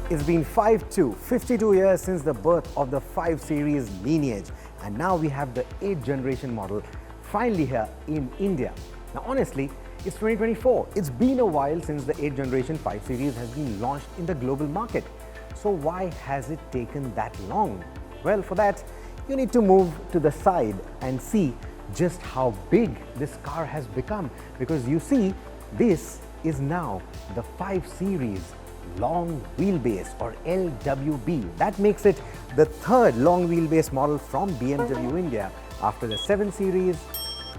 It's been 52 years since the birth of the 5 Series lineage, and now we have the 8th generation model finally here in India. Now honestly, it's 2024. It's been a while since the 8th generation 5 Series has been launched in the global market. So why has it taken that long? Well, for that, you need to move to the side and see just how big this car has become, because you see, this is now the 5 Series long wheelbase, or LWB. That makes it the 3rd long wheelbase model from BMW India after the 7 Series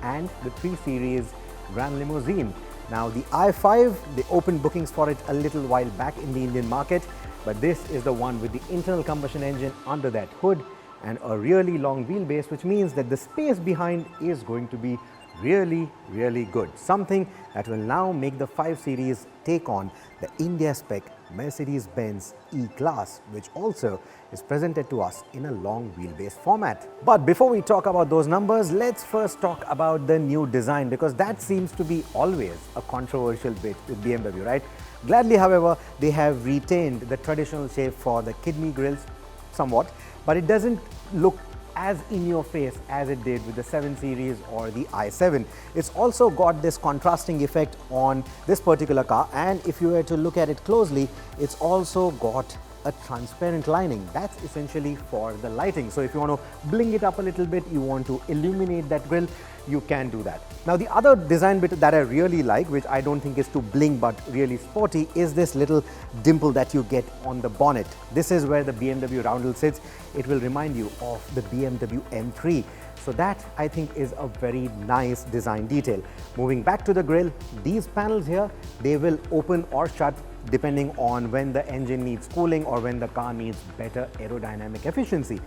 and the 3 Series Gran Limousine. Now the i5, they opened bookings for it a little while back in the Indian market, but this is the one with the internal combustion engine under that hood and a really long wheelbase, which means that the space behind is going to be really good. Something that will now make the 5 Series take on the India spec Mercedes-Benz E-Class, which also is presented to us in a long wheelbase format. But before we talk about those numbers, let's first talk about the new design, because that seems to be always a controversial bit with BMW, right? Gladly, however, they have retained the traditional shape for the kidney grills somewhat, but it doesn't look as in your face as it did with the 7 Series or the i7. It's also got this contrasting effect on this particular car, and if you were to look at it closely, it's also got a transparent lining. That's essentially for the lighting. So if you want to bling it up a little bit, you want to illuminate that grille, you can do that. Now the other design bit that I really like, which I don't think is too bling but really sporty, is this little dimple that you get on the bonnet. This is where the BMW roundel sits. It will remind you of the BMW M3. So that, I think, is a very nice design detail. Moving back to the grille, these panels here, they will open or shut depending on when the engine needs cooling or when the car needs better aerodynamic efficiency.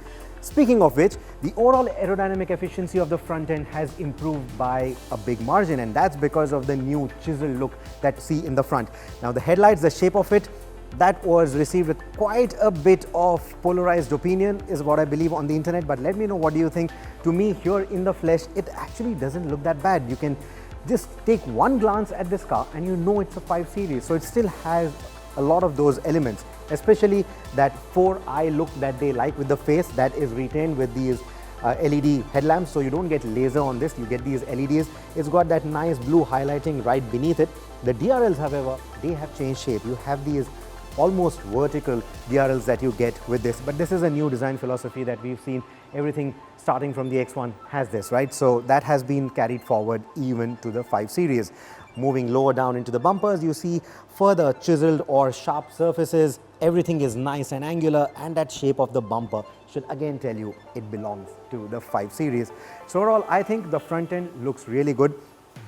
Speaking of which, the overall aerodynamic efficiency of the front end has improved by a big margin, and that's because of the new chiseled look that you see in the front. Now the headlights, the shape of it, that was received with quite a bit of polarized opinion, is what I believe on the internet, but let me know what do you think. To me, here in the flesh, it actually doesn't look that bad. You can just take one glance at this car and you know it's a 5 Series. So it still has a lot of those elements, especially that 4-eye look that they like with the face, that is retained with these LED headlamps. So you don't get laser on this, you get these LEDs. It's got that nice blue highlighting right beneath it. The DRLs, however, they have changed shape. You have these almost vertical DRLs that you get with this, but this is a new design philosophy that we've seen. Everything starting from the X1 has this, right? So that has been carried forward even to the 5 Series. Moving lower down into the bumpers, you see further chiseled or sharp surfaces. Everything is nice and angular, and that shape of the bumper should again tell you it belongs to the 5 Series. So overall, I think the front end looks really good.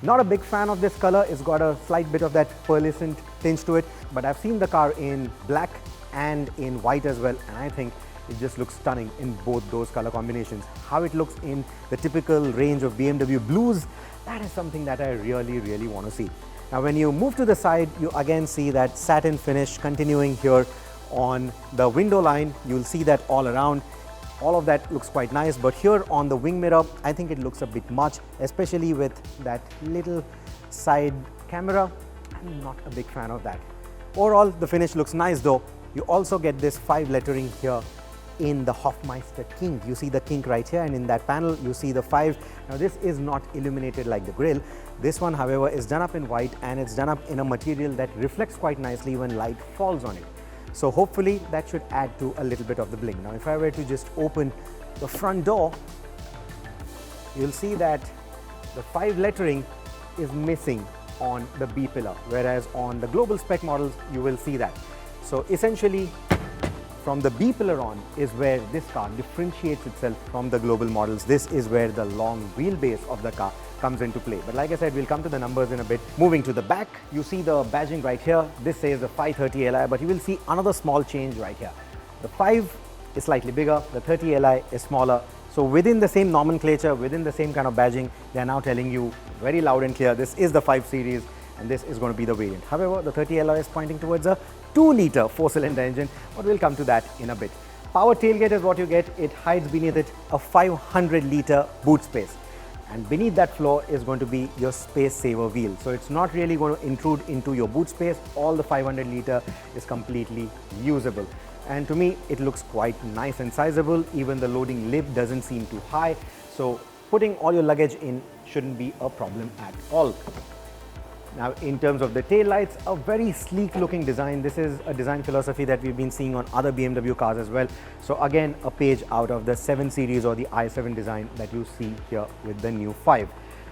Not a big fan of this color. It's got a slight bit of that pearlescent tinge to it, but I've seen the car in black and in white as well, and I think it just looks stunning in both those color combinations. How it looks in the typical range of BMW blues, that is something that I really want to see. Now when you move to the side, you again see that satin finish continuing here on the window line. You'll see that all around. All of that looks quite nice, but here on the wing mirror, I think it looks a bit much, especially with that little side camera. I'm not a big fan of that. Overall, the finish looks nice though. You also get this 5 lettering here in the Hofmeister kink. You see the kink right here, and in that panel you see the 5. Now this is not illuminated like the grille. This one, however, is done up in white, and it's done up in a material that reflects quite nicely when light falls on it. So hopefully that should add to a little bit of the bling. Now if I were to just open the front door, you'll see that the 5 lettering is missing on the B pillar, whereas on the global spec models you will see that. So essentially, from the B pillar on is where this car differentiates itself from the global models. This is where the long wheelbase of the car comes into play. But like I said, we'll come to the numbers in a bit. Moving to the back, you see the badging right here. This says the 530 Li, but you will see another small change right here. The 5 is slightly bigger, the 30 Li is smaller. So within the same nomenclature, within the same kind of badging, they are now telling you very loud and clear, this is the 5 Series and this is going to be the variant. However, the 30 Li is pointing towards a 2-liter 4-cylinder engine, but we'll come to that in a bit. Power tailgate is what you get. It hides beneath it a 500-liter boot space. And beneath that floor is going to be your space saver wheel. So it's not really going to intrude into your boot space. All the 500 litre is completely usable. And to me, it looks quite nice and sizable. Even the loading lip doesn't seem too high. So putting all your luggage in shouldn't be a problem at all. Now, in terms of the tail lights, a very sleek looking design. This is a design philosophy that we've been seeing on other BMW cars as well. So again, a page out of the 7 Series or the i7 design that you see here with the new 5.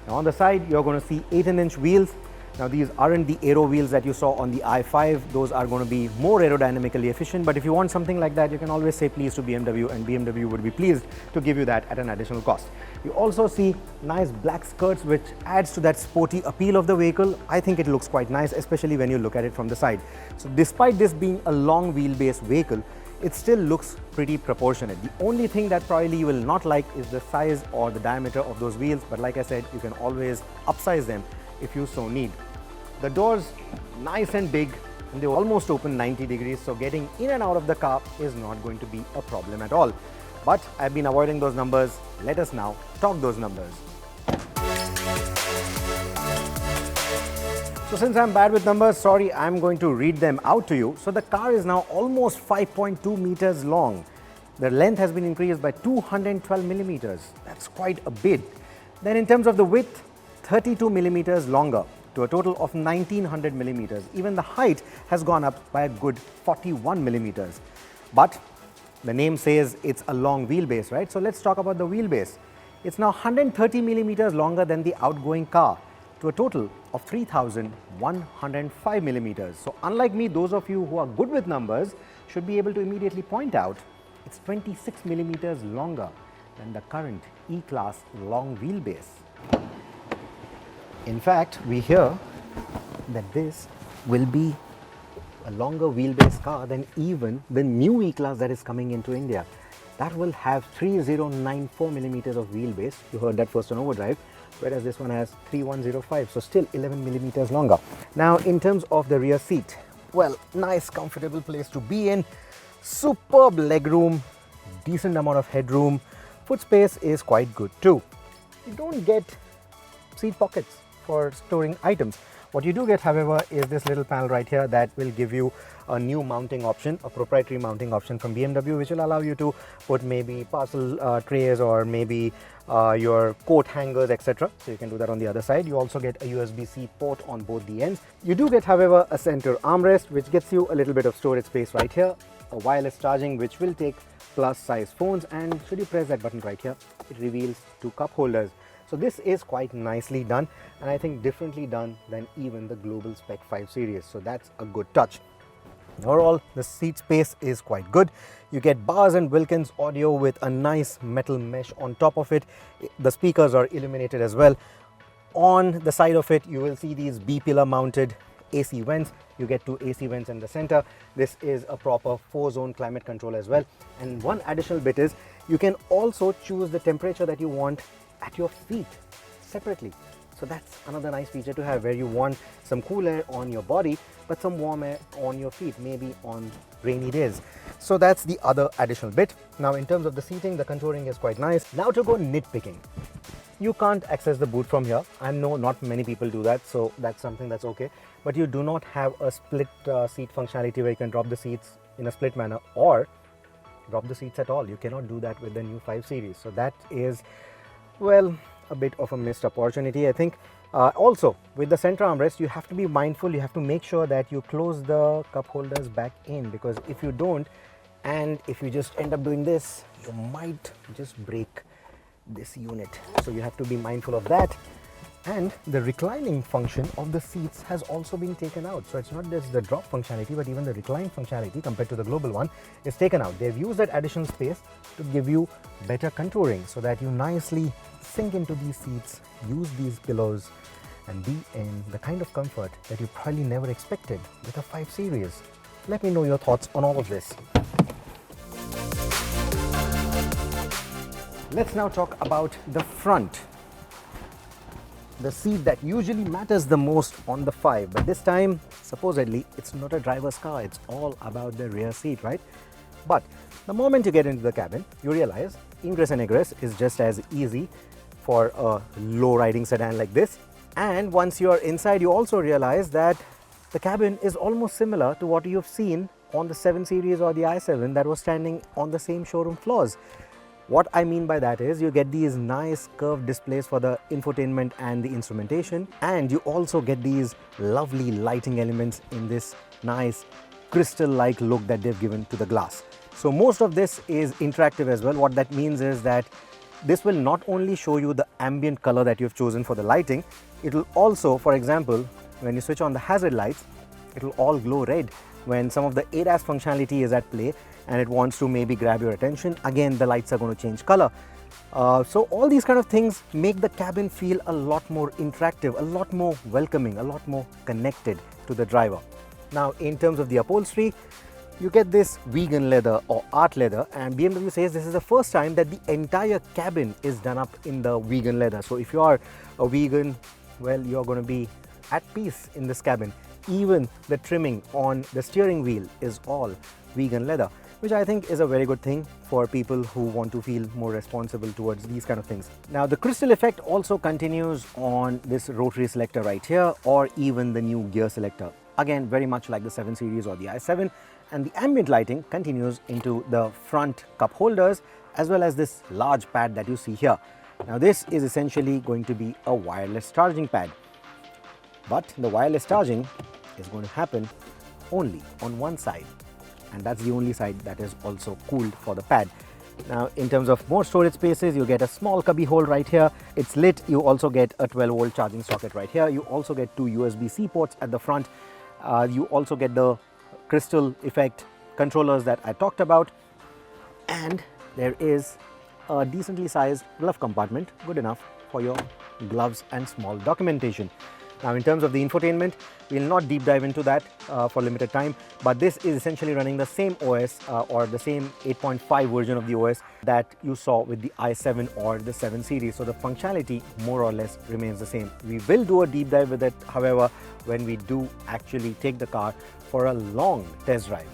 Now on the side, you're going to see 18-inch wheels. Now these aren't the aero wheels that you saw on the i5. Those are going to be more aerodynamically efficient. But if you want something like that, you can always say please to BMW, and BMW would be pleased to give you that at an additional cost. You also see nice black skirts, which adds to that sporty appeal of the vehicle. I think it looks quite nice, especially when you look at it from the side. So despite this being a long wheelbase vehicle, it still looks pretty proportionate. The only thing that probably you will not like is the size or the diameter of those wheels. But like I said, you can always upsize them if you so need. The doors nice and big, and they almost open 90 degrees, so getting in and out of the car is not going to be a problem at all. But I've been avoiding those numbers. Let us now talk those numbers. So since I'm bad with numbers, sorry, I'm going to read them out to you. So the car is now almost 5.2 meters long. The length has been increased by 212 millimeters. That's quite a bit. Then in terms of the width, 32 millimeters longer to a total of 1900 millimeters. Even the height has gone up by a good 41 millimeters. But the name says it's a long wheelbase, right? So let's talk about the wheelbase. It's now 130 millimeters longer than the outgoing car to a total of 3105 millimeters. So unlike me, those of you who are good with numbers should be able to immediately point out it's 26 millimeters longer than the current E-Class long wheelbase. In fact, we hear that this will be a longer wheelbase car than even the new E-Class that is coming into India. That will have 3094 millimeters of wheelbase. You heard that first on Overdrive, whereas this one has 3105, so still 11 millimeters longer. Now, in terms of the rear seat, well, nice, comfortable place to be in. Superb legroom, decent amount of headroom. Foot space is quite good too. You don't get seat pockets for storing items. What you do get, however, is this little panel right here that will give you a new mounting option, a proprietary mounting option from BMW, which will allow you to put maybe parcel trays or maybe your coat hangers, etc. So you can do that on the other side. You also get a USB-C port on both the ends. You do get, however, a center armrest, which gets you a little bit of storage space right here, a wireless charging, which will take plus size phones, and should you press that button right here, it reveals 2 cup holders. So this is quite nicely done, and I think differently done than even the global spec 5 Series. So that's a good touch. Overall, the seat space is quite good. You get Bose and Wilkins audio with a nice metal mesh on top of it. The speakers are illuminated as well. On the side of it, you will see these B-pillar mounted AC vents. You get 2 AC vents in the center. This is a proper 4-zone climate control as well. And one additional bit is you can also choose the temperature that you want at your feet separately. So that's another nice feature to have, where you want some cool air on your body but some warm air on your feet, maybe on rainy days. So that's the other additional bit. Now, in terms of the seating, the contouring is quite nice. Now to go nitpicking. You can't access the boot from here. I know not many people do that, so that's something that's okay. But you do not have a split seat functionality where you can drop the seats in a split manner or drop the seats at all. You cannot do that with the new 5 Series. So that is, well, a bit of a missed opportunity, I think. Also, with the center armrest, you have to be mindful. You have to make sure that you close the cup holders back in, because if you don't, and if you just end up doing this, you might just break this unit. So you have to be mindful of that. And the reclining function of the seats has also been taken out. So it's not just the drop functionality, but even the recline functionality compared to the global one is taken out. They've used that additional space to give you better contouring so that you nicely sink into these seats, use these pillows, and be in the kind of comfort that you probably never expected with a 5 Series. Let me know your thoughts on all of this. Let's now talk about the front. The seat that usually matters the most on the 5, but this time, supposedly, it's not a driver's car. It's all about the rear seat, right? But the moment you get into the cabin, you realize ingress and egress is just as easy for a low riding sedan like this. And once you're inside, you also realize that the cabin is almost similar to what you've seen on the 7 Series or the i7 that was standing on the same showroom floors. What I mean by that is you get these nice curved displays for the infotainment and the instrumentation, and you also get these lovely lighting elements in this nice crystal-like look that they've given to the glass. So most of this is interactive as well. What that means is that this will not only show you the ambient color that you've chosen for the lighting, it will also, for example, when you switch on the hazard lights, it will all glow red. When some of the ADAS functionality is at play and it wants to maybe grab your attention, again the lights are going to change color. So all these kind of things make the cabin feel a lot more interactive, a lot more welcoming, a lot more connected to the driver. Now in terms of the upholstery, you get this vegan leather or art leather, and BMW says this is the first time that the entire cabin is done up in the vegan leather. So if you are a vegan, well, you're going to be at peace in this cabin. Even the trimming on the steering wheel is all vegan leather, which I think is a very good thing for people who want to feel more responsible towards these kind of things. Now the crystal effect also continues on this rotary selector right here, or even the new gear selector. Again, very much like the 7 Series or the i7, and the ambient lighting continues into the front cup holders as well as this large pad that you see here. Now this is essentially going to be a wireless charging pad, but the wireless charging is going to happen only on one side, and that's the only side that is also cooled for the pad. Now in terms of more storage spaces, you get a small cubby hole right here. It's lit. You also get a 12-volt charging socket right here. You also get 2 USB-C ports at the front. You also get the crystal effect controllers that I talked about, and there is a decently sized glove compartment, good enough for your gloves and small documentation. Now in terms of the infotainment, we will not deep dive into that for limited time, but this is essentially running the same OS or the same 8.5 version of the OS that you saw with the i7 or the 7 Series. So the functionality more or less remains the same. We will do a deep dive with it, however, when we do actually take the car for a long test drive.